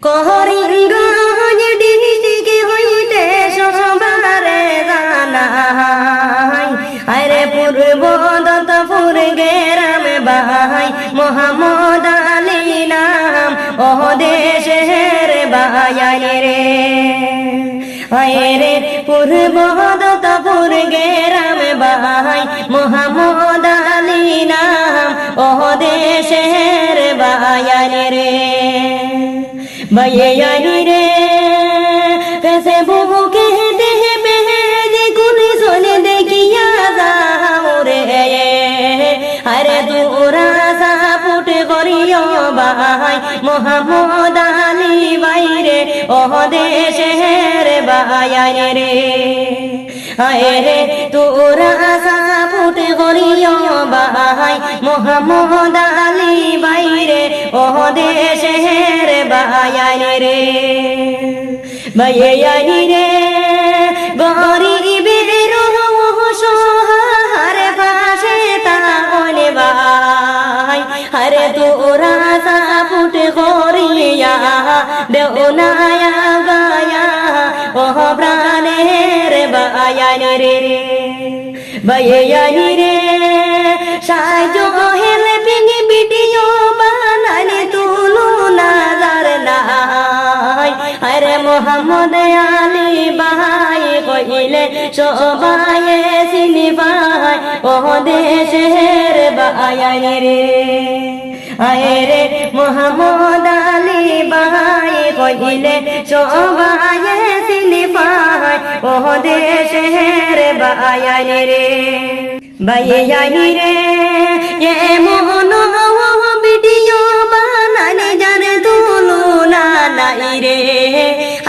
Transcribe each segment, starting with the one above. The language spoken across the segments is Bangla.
করিমগঞ্জ ডিস্ট্রিক্ট হইতে সবারে জানাই, আরে পূর্ব দত্তপুর গ্রামে ভাই মোহাম্মদ আলী নাম ও দেশের বায়ান রে। আরে পূর্ব দত্তপুর গ্রামে ভাই মোহাম্মদ আলী নাম ও দেশের বায়ান রে। বায়ানি রে ফেসবুকে দেখবে দেখুন শোনে দেখিয়া যাও রে, আরে তোরা সাপোর্ট করিও ভাই মোহাম্মদ আলী বাইরে ও দেশের বায়ান রে। আরে তোরা সাপোর্ট করিও ভাই মোহাম্মদ আলী বাইরে ও দেশের বায়ান রে। বায়ান রে গরিবের সহার পাশে তাহলে ভাই, আরে তোরা সাপোর্ট করিয়া দেও না গায়া ও প্রাণের বায়ান রে। বায়ান রে সাহায্য হেল্পিং ভিডিও বানালে তুলু নাজার নাই, আরে মোহাম্মদ আলী ভাই কইলে সবাই চিনি পায় ও দেশের বায়ান রে। আরে মোহাম্মদ আলী ভাই কইলে সবাই চিনি পায় ও দেশের বায়ান রে। বায়ান রে এমন ভিডিও বানালে যার তুলনা নাই রে,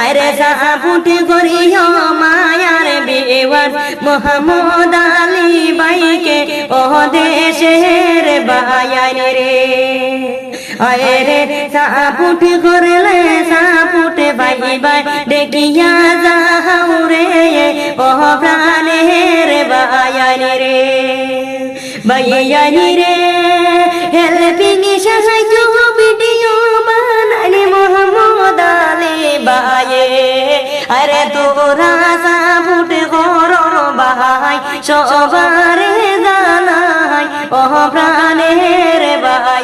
আরে সাপোর্ট করিও মায়ার বেওয়ার মোহাম্মদ আলী ভাইকে ও দেশের বায়ান রে। আরে সাপোর্ট করলে সাপোর্ট ভাই ভাই দেখিয়া যাও রে ও প্রাণের বায়ান রে। বায়ান রে হেল্পিং সাহায্য ভিডিও বানালে মোহাম্মদ আলী ভাইয়ে, আরে তোরা সাপোর্ট করো ভাই সবারে জানাই ও প্রাণের বায়ান